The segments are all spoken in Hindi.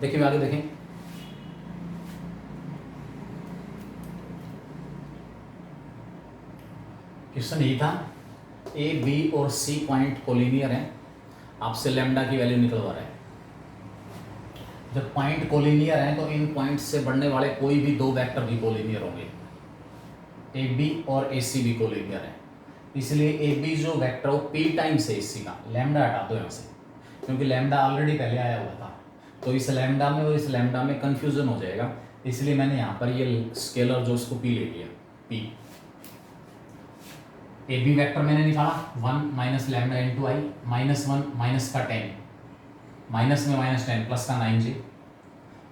देखिए आगे देखें, क्वेश्चन ये था, ए बी और सी पॉइंट कोलिनियर हैं, आपसे लैम्डा की वैल्यू निकलवा रहा है। जब पॉइंट कोलिनियर हैं तो इन पॉइंट से बढ़ने वाले कोई भी दो वेक्टर भी कोलिनियर होंगे। ए बी और ए सी भी कोलिनियर है, इसलिए ए बी जो वेक्टर हो पी टाइम्स है ए सी का, लैम्डा हटा दो यहाँ से, क्योंकि लैम्डा ऑलरेडी पहले आया हुआ था, तो इस लैम्डा में और इस लैम्डा में कन्फ्यूजन हो जाएगा, इसलिए मैंने यहाँ पर ये स्केलर जो उसको पी ले लिया, पी। ए बी वैक्टर मैंने निकाला 1 माइनस लैम्डा इंटू आई, -1 माइनस का 10, माइनस में -10 प्लस का 9 जी,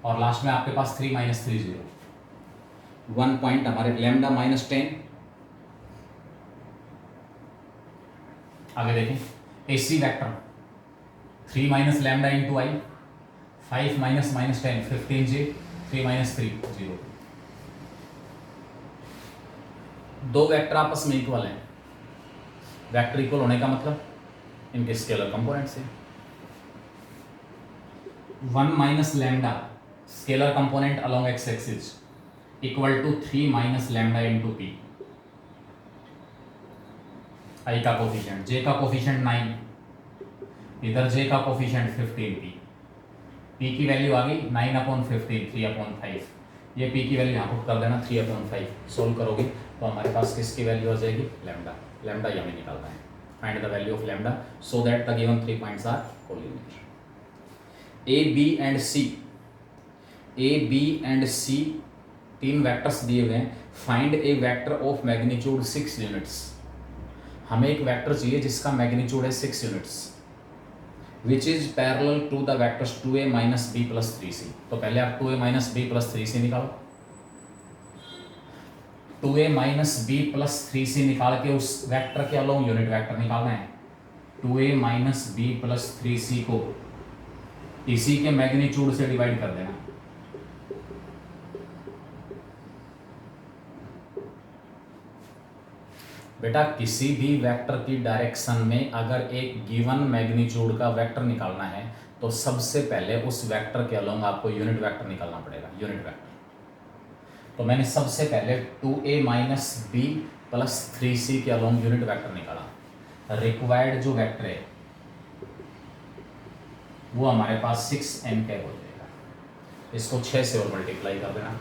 और लास्ट में आपके पास 3 माइनस 3 0, 1 पॉइंट हमारे लैम्डा -10। आगे देखें, A C vector 3 minus lambda into i, 5 minus -10 15 जी, 3 माइनस 3 0। दो वेक्टर आपस में इक्वल हैं, वेक्टर इक्वल होने का मतलब इनके स्केलर कंपोनेंट से। 1 minus lambda scalar component along x axis equal to 3 minus lambda into p. I का कोफिशिएंट, जे का कोफिशिएंट 9, इधर जे का कोफिशिएंट 15, पी की वैल्यू आ गई 9/15, 3/5। ये पी की वैल्यू यहाँ पुट कर देना 3/5, सोल्व करोगे तो हमारे पास किसकी वैल्यू आ जाएगी, लैम्डा। लैम्डा ये हमें निकालना है, find the value of lambda so that the given 3 points are collinear. A B and C, A B and C तीन वेक्टर्स दिए हुए हैं, find a vector of magnitude 6 units. हमें एक वेक्टर चाहिए जिसका मैग्नीट्यूड है 6 units, which is parallel to the vectors 2a minus b plus 3c। तो पहले आप 2a minus b plus 3c निकालो, 2a minus b plus 3c निकाल के उस वेक्टर के अलोंग यूनिट वेक्टर निकालना है। 2a minus b plus 3c को इसी के मैग्नीट्यूड से डिवाइड कर देना। बेटा किसी भी वेक्टर की डायरेक्शन में अगर एक गिवन मैग्नीट्यूड का वेक्टर निकालना है तो सबसे पहले उस वेक्टर के अलोंग आपको यूनिट वेक्टर निकालना पड़ेगा, यूनिट वेक्टर। तो मैंने सबसे पहले 2a minus b plus 3c के अलोंग यूनिट वेक्टर निकाला। रिक्वायर्ड जो वेक्टर है वो हमारे पास 6n कैप हो जाएगा, इसको 6 से और मल्टीप्लाई कर देना।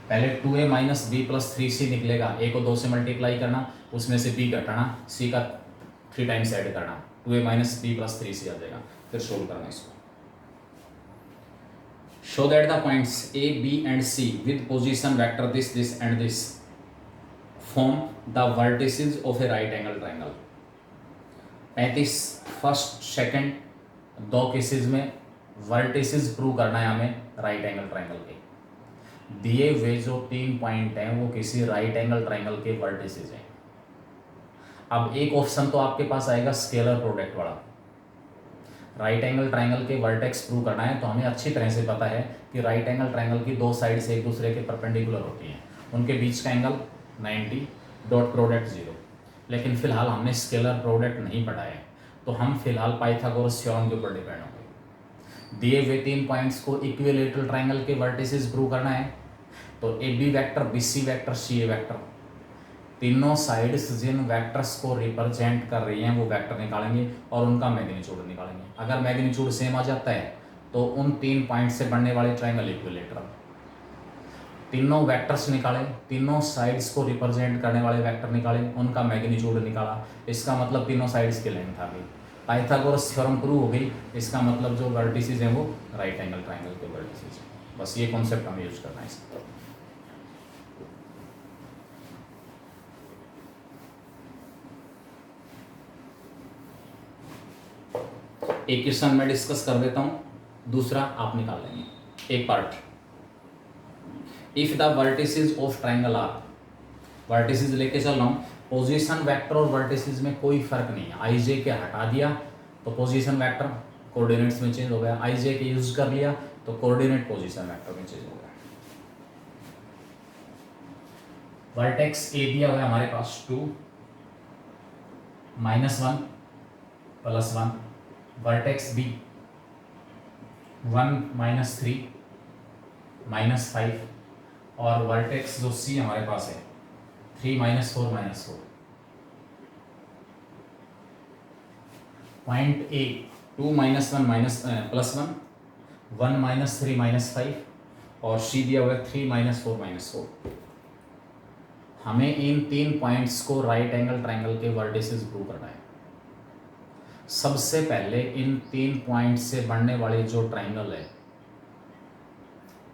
पहले 2a minus b plus 3c निकलेगा, a को 2 से मल्टीप्लाई करना, उसमें से b घटाना, c का 3 टाइम्स ऐड करना, 2a minus b plus 3c आ जाएगा। फिर सोल्व करना इसको। Show that the points a b and c with position vector this this and this form the vertices of A right angle triangle. 35 first second दो केसेस में वर्टिसेस प्रूव करना है हमें राइट एंगल ट्रायंगल के। दिए हुए जो 3 पॉइंट हैं वो किसी राइट एंगल ट्रायंगल के वर्टिसेस हैं। अब एक ऑप्शन तो आपके पास आएगा स्केलर प्रोडक्ट वाला, राइट एंगल ट्रायंगल के वर्टेक्स प्रूव करना है, तो हमें अच्छी तरह से पता है कि राइट एंगल ट्रायंगल की दो साइड्स एक दूसरे के परपेंडिकुलर होती हैं, उनके बीच का एंगल 90, डॉट प्रोडक्ट 0। लेकिन फिलहाल हमने स्केलर प्रोडक्ट नहीं पढ़ा है, तो हम फिलहाल पाइथागोरस थ्योरम के ऊपर डिपेंड होंगे। दिए हुए 3 पॉइंट्स को इक्विलेटरल ट्रायंगल के वर्टिसेस प्रूव करना है, तो A B vector, B C vector, C A vector, तीनों साइड्स जिन वेक्टर्स को रिप्रेजेंट कर रही हैं वो वेक्टर निकालेंगे और उनका मैग्नीट्यूड निकालेंगे। अगर मैग्नीट्यूड सेम आ जाता है तो उन 3 पॉइंट से बनने वाले ट्रायंगल इक्विलेटरल। तीनों वेक्टर्स निकाले, तीनों साइड्स को रिप्रेजेंट करने वाले वेक्टर निकाले, उनका मैग्नीट्यूड निकाला, इसका मतलब तीनों साइड्स की लेंथ आ गई, पाइथागोरस थ्योरम प्रूव हो गई। इसका मतलब जो वर्टिसेस हैं वो राइट एंगल ट्रायंगल के वर्टिसेस हैं। बस ये कॉन्सेप्ट हमें यूज करना है इसका। एक क्वेश्चन मैं डिस्कस कर देता हूं, दूसरा आप निकाल लेंगे। एक part, if the vertices of triangle are, vertices लेके चल रहा हूं, पोजीशन वेक्टर और वर्टिसेस में कोई फर्क नहीं है। आई जे के हटा दिया तो पोजीशन वेक्टर कोऑर्डिनेट्स में चेंज हो गया, आई जे के यूज कर लिया तो कोऑर्डिनेट पोजीशन वेक्टर में चेंज हो गया। वर्टेक्स ए दिया हुआ है हमारे पास 2, -1 +1, वर्टेक्स बी 1 -3 -5 और वर्टेक्स जो सी हमारे पास है 3 -4 -4। पॉइंट ए 2 -1 +1 1 -3 -5 और सी दिया हुआ है 3 -4 -4। हमें इन 3 पॉइंट्स को राइट एंगल ट्रायंगल के वर्टिसेस प्रूव करना है। सबसे पहले इन 3 पॉइंट से बनने वाले जो ट्रायंगल है,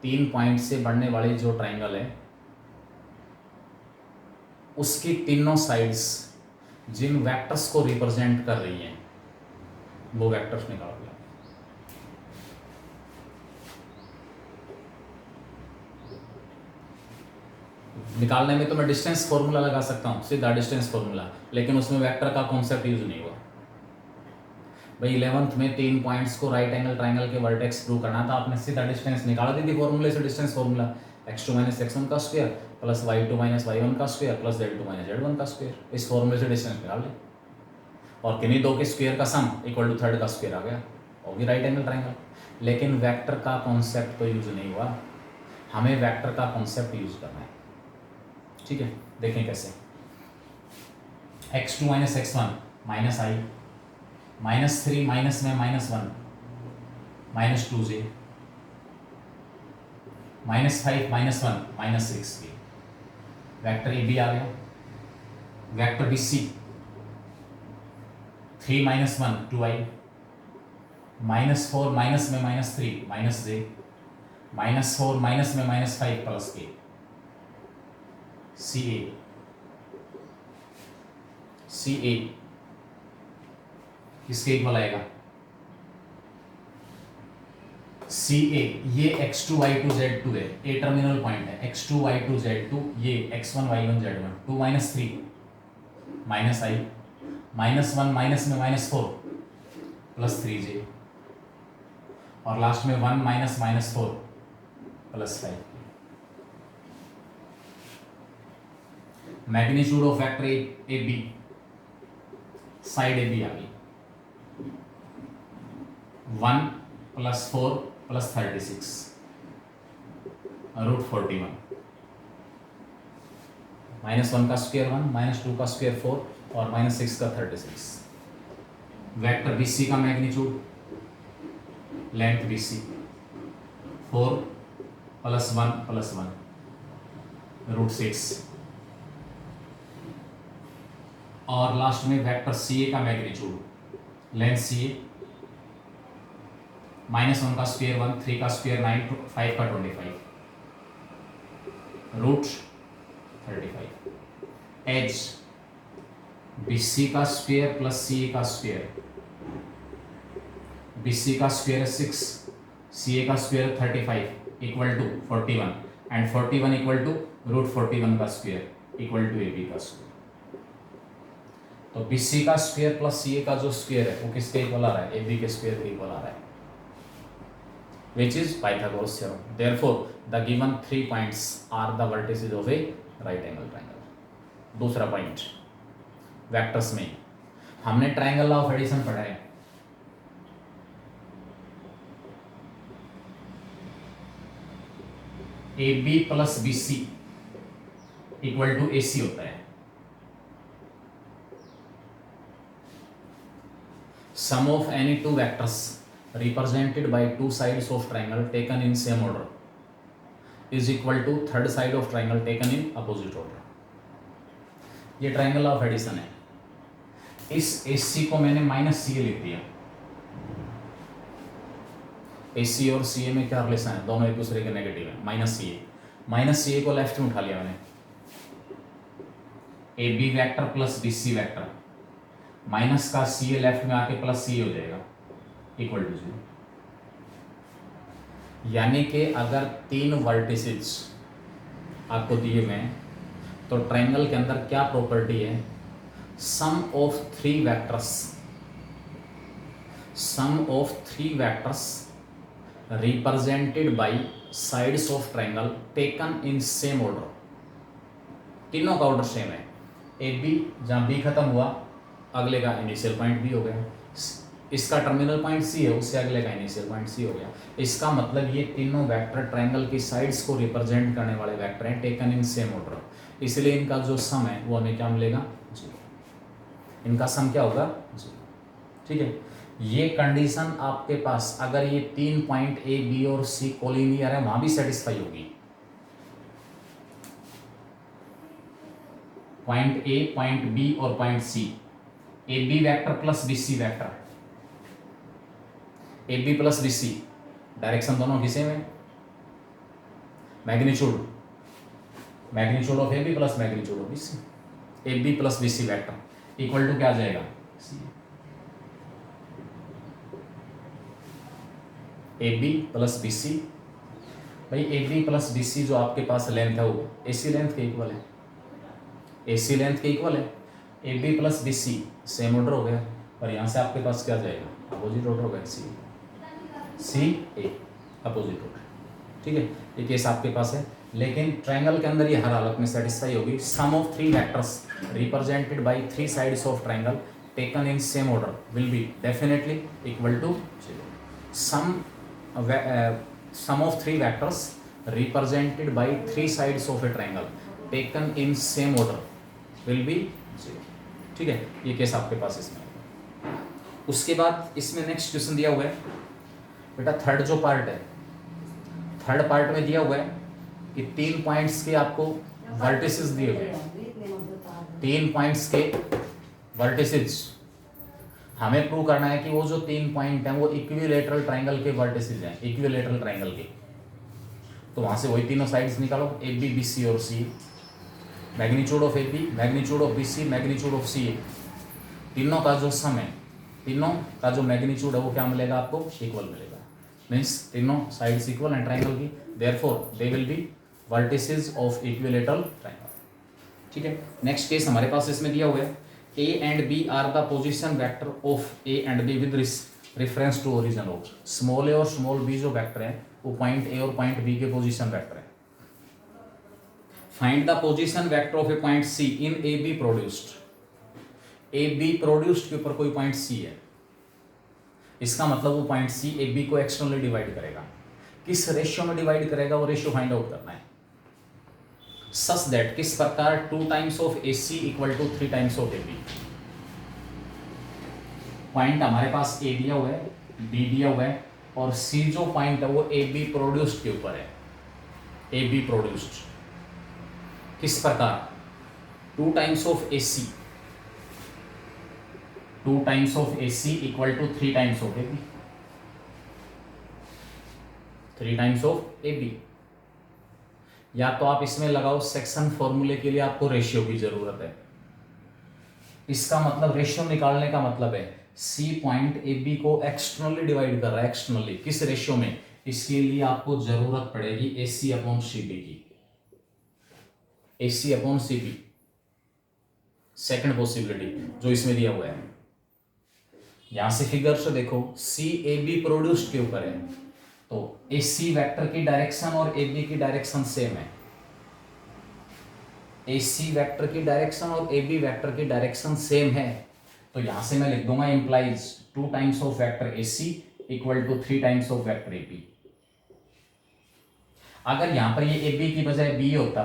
3 पॉइंट से बनने वाली जो ट्रायंगल है उसकी तीनों साइड्स जिन वेक्टर्स को रिप्रेजेंट कर रही हैं वो वेक्टर्स निकाल दिया। निकालने में तो मैं डिस्टेंस फॉर्मूला लगा सकता हूँ, सीधा डिस्टेंस फॉर्मूला, लेकिन उसमें वेक्टर का कॉन्सेप्ट यूज नहीं हुआ। भाई 11th में 3 पॉइंट्स को राइट एंगल ट्रायंगल के वर्टेक्स प्रूव करना था, आपने सीधा डिस्टेंस निकाल दी थी फॉर्मूले से। डिस्टेंस फॉर्मूला x2 - x1 का स्क्वायर प्लस y2 - y1 का स्क्वायर प्लस z2 - z1 का स्क्वायर, इस फॉर्मूले से डिस्टेंस निकाल ली। और किन्हीं दो के स्क्वायर का सम इक्वल टू थर्ड का स्क्वायर आ गया, वो भी राइट एंगल ट्रायंगल। लेकिन वेक्टर का कॉन्सेप्ट तो यूज नहीं हुआ, हमें वेक्टर का कॉन्सेप्ट यूज करना है। ठीक है, देखें कैसे। x2 - x1 माइनस आई, -3 माइनस में -1 -2j, -5 -1 -6k। Vector A B आ गया। Vector B C 3 - 1 2i, -4 minus में -3 -j, -4 माइनस में -5 +k। सी ए किसके इक्वल आएगा? सी ए, ये x2 y2 z2 है, ए टर्मिनल पॉइंट है। x2 y2 z2, ये x1 y1 z1। 2 - 3 -i, -1 minus में -4 +3j, और लास्ट में 1 -4 +5। Magnitude of vector A B, side A B आ गई 1 + 4 + 36 √41। -1 का स्क्वायर 1, -2 का स्क्वायर 4 और -6 का 36। वेक्टर बी सी का मैग्नीट्यूड, लेंथ बी सी 4 + 1 + 1 √6, और लास्ट में वेक्टर सी ए का मैग्नीट्यूड, लेंथ सी ए -1 का स्क्वायर 1, 3 का स्क्वायर 9, 5 का 25 √35। एज बी सी का स्क्वायर प्लस सी ए का स्क्वायर, बी सी का स्क्वायर 6, सी ए का square 35 equal to 41, and 41 equal to √41 का square equal to A B का स्क्वायर। तो बी सी का स्क्वायर प्लस सी ए का जो स्क्वायर है वो किसके इक्वल आ रहा है? ए बी के स्क्वायर के इक्वल आ रहा है, which is Pythagoras theorem. Therefore, the given 3 points are the vertices of a right angle triangle. दूसरा पॉइंट, वेक्टर्स में हमने ट्रायंगल लॉ ऑफ एडिशन पढ़ा है। A B plus B C equal to A C होता है। Sum of any two vectors represented by two sides of triangle taken in same order is equal to third side of triangle taken in opposite order. ये ट्रायंगल ऑफ एडिशन है। इस AC को मैंने -CA लिख दिया। AC और CA में क्या रिलेशन है? दोनों एक दूसरे के नेगेटिव है। -CA को लेफ्ट में उठा लिया मैंने। AB vector plus BC vector, minus का CA लेफ्ट में आके प्लस CA हो जाएगा इक्वल टू 0। यानी कि अगर 3 वर्टिसेस आपको दिए हुए हैं तो ट्रायंगल के अंदर क्या प्रॉपर्टी है? Sum of 3 vectors represented by sides of triangle taken in same order. तीनों का ऑर्डर सेम है। ए बी, जहाँ बी खत्म हुआ अगले का इनिशियल पॉइंट भी हो गया। इसका टर्मिनल पॉइंट सी है, उससे अगले का इनिशियल पॉइंट सी हो गया। इसका मतलब ये तीनों वेक्टर ट्रायंगल की साइड्स को रिप्रेजेंट करने वाले वेक्टर हैं टेकन इन सेम ऑर्डर, इसलिए इनका जो सम है वो हमें क्या मिलेगा, जीरो। इनका सम क्या होगा, जीरो। ठीक है, ये कंडीशन आपके पास अगर ये 3 पॉइंट ए बी और सी कोलिनियर है वहां भी सेटिस्फाई होगी। पॉइंट ए, पॉइंट बी और point C, A B vector plus B C vector, A B plus B C, direction दोनों की सेम है, magnitude magnitude of A B plus magnitude of B C, A B plus B C vector equal to क्या आ जाएगा, A B plus B C. भाई A B plus B C जो आपके पास लेंथ है वो ए सी लेंथ के इक्वल है, ए सी लेंथ के इक्वल है, A B plus B C same order हो गया, और यहाँ से आपके पास क्या जाएगा, अपोजिट ऑर्डर होगा, सी ए अपोजिट ऑर्डर। ठीक है, ये केस आपके पास है, लेकिन ट्रायंगल के अंदर ये हर हालत में सेटिस्फाई होगी। Sum of three vectors represented by three sides of triangle taken in same order will be definitely equal to zero. Sum of three vectors represented by three sides of a triangle taken in same order will be zero। ठीक है, ये केस आपके पास इसमें। उसके बाद इसमें नेक्स्ट क्वेश्चन दिया हुआ है बेटा, थर्ड जो पार्ट है, थर्ड पार्ट में दिया हुआ है कि 3 पॉइंट्स के आपको वर्टिसेस दिए हुए हैं, 3 पॉइंट्स के वर्टिसेस हमें प्रूव करना है कि वो जो 3 पॉइंट हैं वो इक्विलेटरल ट्रायंगल के वर्टिसेस हैं, इक्विलेटरल ट्रायंगल के। तो वहां से वही तीनों साइड्स निकालो, ए बी बी सी और C, magnitude of A B, magnitude of B C, magnitude of C, तीनों का जो सम है, तीनों का जो मैग्नीट्यूड है वो क्या मिलेगा आपको, इक्वल मिलेगा। मीन्स तीनों साइड्स इक्वल हैं ट्रायंगल की, therefore they will be vertices of equilateral triangle. ठीक है, नेक्स्ट केस हमारे पास इसमें दिया हुआ है, A and B are the position vector of A and B with reference to origin of small a और स्मॉल बी जो वेक्टर है वो पॉइंट ए और पॉइंट बी के पोजीशन वेक्टर है। Find the position vector of a point C in A B produced. A B produced के ऊपर कोई पॉइंट सी है, इसका मतलब वो पॉइंट सी ए बी को एक्सटर्नली डिवाइड करेगा। किस रेशियो में डिवाइड करेगा वो रेशियो फाइंड आउट करना है। सच दैट, किस प्रकार, 2 times of A C equal to 3 times of A B. Point हमारे पास ए दिया हुआ है, बी दिया हुआ है, और सी जो पॉइंट है वो ए बी प्रोड्यूस्ड के ऊपर है, ए बी प्रोड्यूस्ड किस प्रकार, 2 times of A C, 2 times of A C equal to 3 times of A B, 3 times of A B. या तो आप इसमें लगाओ सेक्शन फॉर्मूले के लिए आपको रेशियो की जरूरत है, इसका मतलब रेशियो निकालने का मतलब है सी पॉइंट ए बी को एक्सटर्नली डिवाइड कर रहा है, एक्सटर्नली किस रेशियो में, इसके लिए आपको जरूरत पड़ेगी ए सी अपॉन सी बी की, A C upon C B. Second possibility जो इसमें दिया हुआ है, यहां से फिगर से देखो सी ए बी प्रोड्यूस्ड के ऊपर है, तो ए सी वैक्टर की डायरेक्शन और ए बी की डायरेक्शन सेम है, ए सी वैक्टर की डायरेक्शन और ए बी वैक्टर की डायरेक्शन सेम है, तो यहां से मैं लिख दूंगा implies 2 times of vector A C equal to 3 times of vector A B. अगर यहां पर ये ए बी की बजाय बी होता,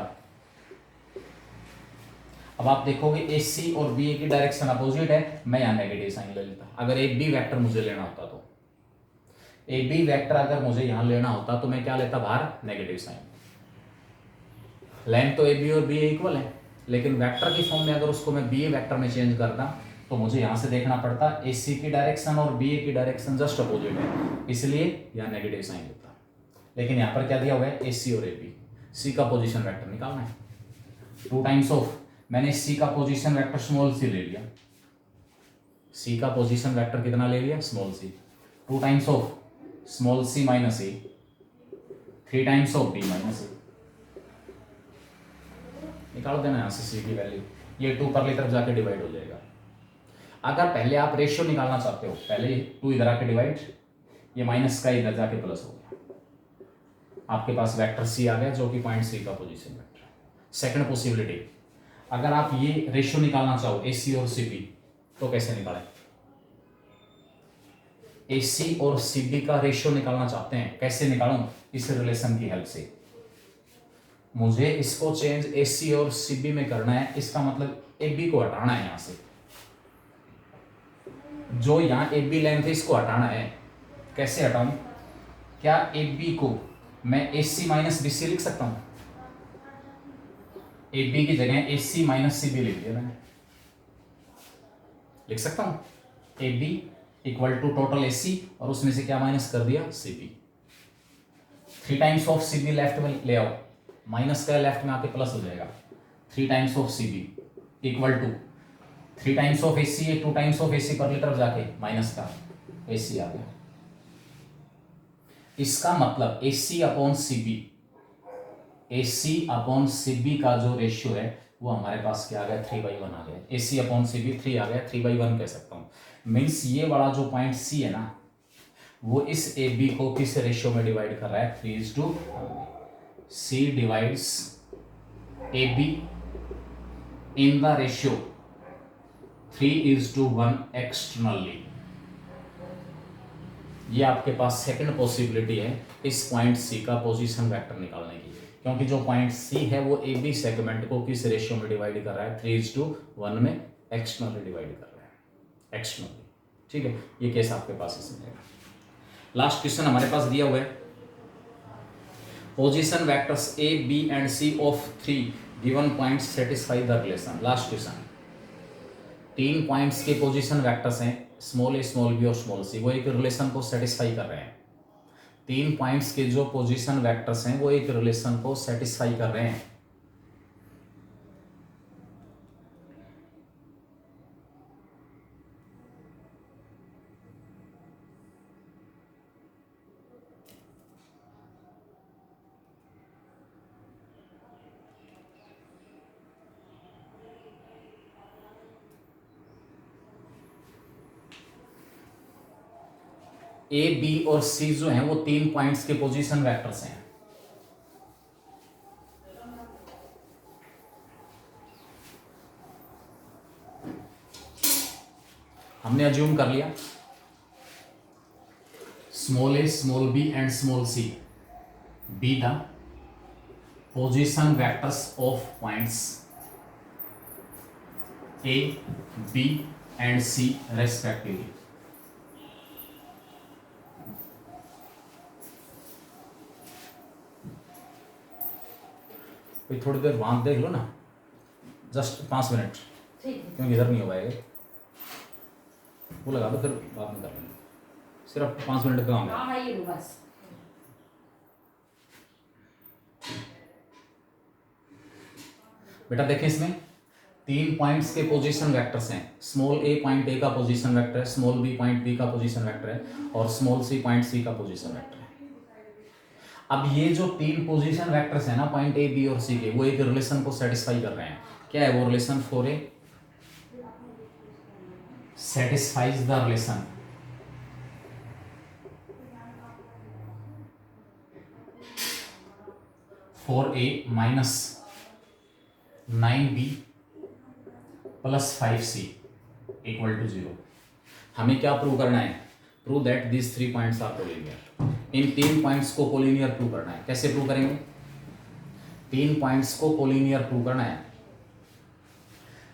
अब आप देखोगे ए सी और बी की डायरेक्शन अपोजिट है, मैं यहां नेगेटिव साइन ले लेता। अगर ए बी वैक्टर मुझे लेना होता तो ए बी वेक्टर अगर मुझे यहां लेना होता तो मैं क्या लेता, बाहर नेगेटिव साइन। लेंथ तो ए बी और बी इक्वल है, लेकिन वेक्टर की फॉर्म में अगर उसको मैं बी वेक्टर में चेंज करता तो मुझे यहां से देखना पड़ता ए सी की डायरेक्शन और बी की डायरेक्शन जस्ट अपोजिट है, इसलिए यहां नेगेटिव साइन होता। लेकिन यहां पर क्या दिया हुआ है, ए सी और ए बी, सी का पोजिशन वैक्टर निकालना है। 2 टाइम्स ऑफ, मैंने सी का पोजिशन वैक्टर स्मॉल सी ले लिया, सी का पोजिशन वैक्टर कितना ले लिया, small c. 2 times of small c minus a, 3 times of b minus a, निकाल देना यहां से सी की वैल्यू, ये 2 परली तरफ जाके डिवाइड हो जाएगा। अगर पहले आप रेशियो निकालना चाहते हो, पहले 2 इधर आके डिवाइड, ये माइनस का इधर जाके प्लस हो गया, आपके पास वेक्टर सी आ गया जो कि पॉइंट सी का पोजीशन वेक्टर है। सेकंड पॉसिबिलिटी, अगर आप ये रेशियो निकालना चाहो ए सी और सी बी, तो कैसे निकालें, AC और CB का रेशियो निकालना चाहते हैं, कैसे निकालूं? इस रिलेशन की हेल्प से। मुझे इसको चेंज AC और CB में करना है, इसका मतलब AB को हटाना है यहां से, जो यहाँ AB लेंथ है इसको हटाना है। कैसे हटाऊं? क्या AB को मैं AC माइनस BC लिख सकता हूं? AB की जगह AC माइनस CB लिख दिया मैंने, लिख सकता हूं AB equal to total AC और उसमें से क्या माइनस कर दिया? CB। 3 times of CB left में ले आओ, माइनस का लेफ्ट में आके प्लस हो जाएगा। 3 times of CB equal to 3 times of AC है, 2 टाइम्स ऑफ AC पर तरफ जाके माइनस का AC आ गया। इसका मतलब AC upon CB, AC upon CB का जो रेशियो है वो हमारे पास क्या आ गया? 3/1 आ गया। AC अपॉन CB 3 आ गया, 3/1 कह सकता हूँ। मीन्स ये वाला जो पॉइंट C है ना, वो इस AB को किस रेशियो में डिवाइड कर रहा है? 3:1। C divides AB in the ratio 3:1 externally. ये आपके पास सेकंड पॉसिबिलिटी है इस पॉइंट C का पोजीशन वेक्टर निकालने की, क्योंकि जो पॉइंट C है वो AB सेगमेंट को किस रेशियो में डिवाइड कर रहा है? 3:1 में एक्सटर्नली डिवाइड कर रहा है, एक्सटर्नली। ठीक है, ये केस आपके पास इसमें है। लास्ट क्वेश्चन हमारे पास दिया हुआ है, position vectors A, B and C of 3 given points satisfy the relation. Last question, 3 points के पोजीशन वेक्टर्स हैं स्मॉल a, स्मॉल b और स्मॉल c, वो एक रिलेशन को सेटिस्फाई कर रहे हैं। 3 पॉइंट्स के जो पोजीशन वेक्टर्स हैं वो एक रिलेशन को सेटिस्फाई कर रहे हैं। A, B और C जो हैं वो 3 पॉइंट्स के पोजीशन वेक्टर्स हैं। हमने अज्यूम कर लिया small a, small b and small c be the position vectors of points A, B and C respectively. थोड़ी देर वहां देख लो ना, जस्ट 5 मिनट, क्योंकि इधर नहीं हो पाएगा। वो लगा दो, फिर बाद में कर लेंगे। सिर्फ 5 मिनट का काम है। बस बेटा देखें, इसमें 3 पॉइंट्स के पोजीशन वेक्टर्स हैं। स्मॉल a पॉइंट A का पोजीशन वेक्टर है, स्मॉल b पॉइंट B का पोजीशन वेक्टर है और स्मॉल c पॉइंट C का पोजीशन वेक्टर है। अब ये जो 3 पोजीशन वेक्टर्स हैं ना पॉइंट A, B और C के, वो एक रिलेशन को सेटिस्फाई कर रहे हैं। क्या है वो relation? For A satisfies the relation for A minus 9b plus 5c equal to 0। हमें क्या प्रूव करना है? Prove that this 3 points are collinear. इन 3 पॉइंट्स को कोलिनियर प्रूव करना है। कैसे प्रूव करेंगे? 3 पॉइंट्स को कोलिनियर प्रूव करना है।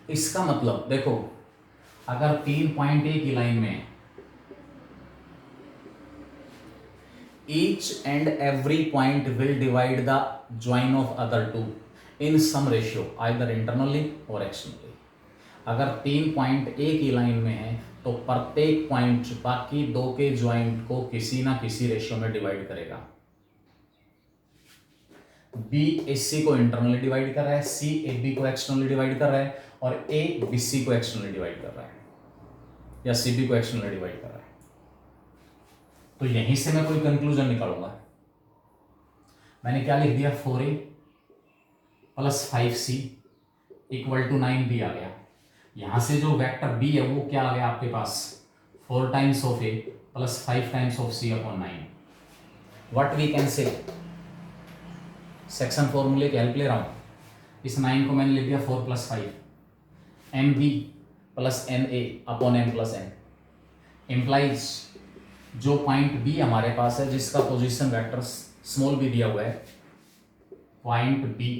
इसका मतलब देखो, अगर 3 पॉइंट एक ही लाइन में, each and every point will divide the join of other two in some ratio either internally or externally। अगर 3 पॉइंट एक ही लाइन में है तो प्रत्येक पॉइंट बाकी 2 के ज्वाइंट को किसी ना किसी रेशियो में डिवाइड करेगा। B AC को इंटरनली डिवाइड कर रहा है, C AB को एक्सटर्नली डिवाइड कर रहा है और A BC को एक्सटर्नली डिवाइड कर रहा है या CB को एक्सटर्नली डिवाइड कर रहा है। तो यहीं से मैं कोई कंक्लूजन निकालूंगा। मैंने क्या लिख दिया? 4A plus 5C equal to 9B आ गया। यहां से जो वेक्टर B है वो क्या आ गया आपके पास? 4 times of A plus 5 times of C upon 9। What we can say, section फॉर्मूले की हेल्प ले रहा हूं। इस 9 को मैंने लिख दिया 4 plus 5 MB plus NA upon M plus N implies जो पॉइंट बी हमारे पास है जिसका पोजीशन वेक्टर स्मॉल बी दिया हुआ है, point B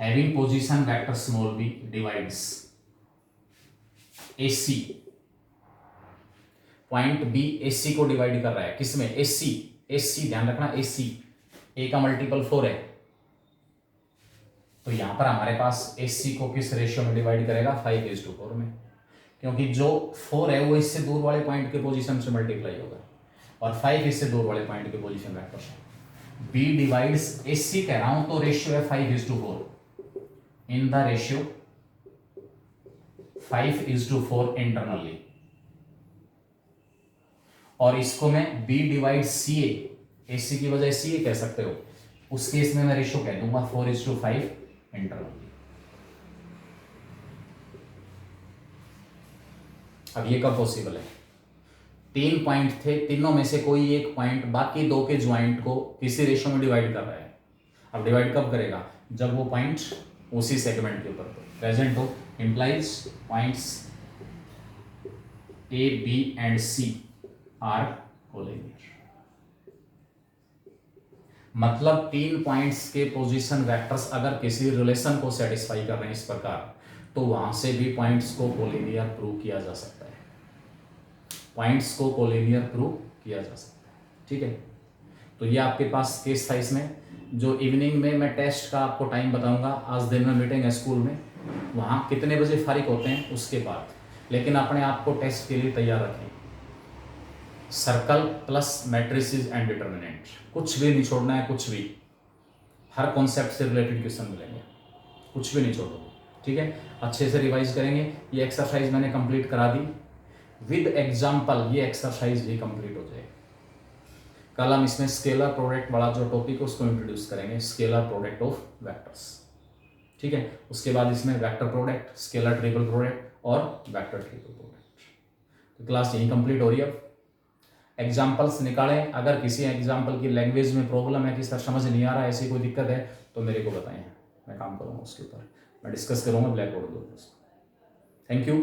having position vector small B divides A C, point B A C को डिवाइड कर रहा है किसमें, एसी, एसी ध्यान रखना, एसी ए का मल्टीपल 4 है, तो यहां पर हमारे पास एसी को किस रेशियो में डिवाइड करेगा, 5:4 में, क्योंकि जो 4 है वो इससे दूर वाले पॉइंट के पोजीशन से मल्टीप्लाई होगा और 5 इससे दूर वाले पॉइंट के पोजीशन वेक्टर से। बी डिवाइड्स एसी कह रहा हूं तो रेशियो है 5:4, इन द रेशियो 5:4 इंटरनली, और इसको मैं बी डिवाइड सी एसी की वजह सी कह सकते हो, उस केस में मैं रेशियो कह दूंगा 4:5 इंटरनली। अब ये कब पॉसिबल है, 3 पॉइंट थे, तीनों में से कोई एक पॉइंट बाकी 2 के ज्वाइंट को किसी रेशियो में डिवाइड कर रहा है। अब डिवाइड कब करेगा, जब वो पॉइंट उसी सेगमेंट के ऊपर प्रेजेंट हो, implies points A B and C are collinear, मतलब 3 पॉइंट्स के पोजीशन वेक्टर्स अगर किसी रिलेशन को सेटिस्फाई कर रहे हैं इस प्रकार, तो वहां से भी पॉइंट्स को कोलिनियर प्रूव किया जा सकता है, पॉइंट्स को कोलिनियर प्रूव किया जा सकता है। ठीक है, तो ये आपके पास केस था। इसमें जो इवनिंग में मैं टेस्ट का आपको टाइम बताऊंगा, आज दिन में मीटिंग है स्कूल में, वहां कितने बजे फारिग होते हैं उसके बाद, लेकिन अपने आप को टेस्ट के लिए तैयार रखें। Circle plus matrices and determinant, कुछ भी नहीं छोड़ना है, कुछ भी, हर कॉन्सेप्ट से रिलेटेड क्वेश्चन मिलेंगे, कुछ भी नहीं छोड़ोगे। ठीक है, अच्छे से रिवाइज करेंगे। ये एक्सरसाइज मैंने कंप्लीट करा दी विद एग्जाम्पल, ये एक्सरसाइज भी कंप्लीट हो जाएगी। कल हम इसमें स्केलर प्रोडक्ट वाला जो टॉपिक है उसको इंट्रोड्यूस करेंगे, स्केलर प्रोडक्ट ऑफ वेक्टर्स। ठीक है, उसके बाद इसमें vector product, scalar triple product और वेक्टर ट्रिपल प्रोडक्ट। तो क्लास यही कंप्लीट हो रही है। अब एग्जाम्पल्स निकालें, अगर किसी एग्जाम्पल की लैंग्वेज में प्रॉब्लम है कि सर समझ नहीं आ रहा है, ऐसी कोई दिक्कत है तो मेरे को बताएं, मैं काम करूँगा उसके ऊपर, मैं डिस्कस करूँगा ब्लैक बोर्ड के ऊपर। Thank you.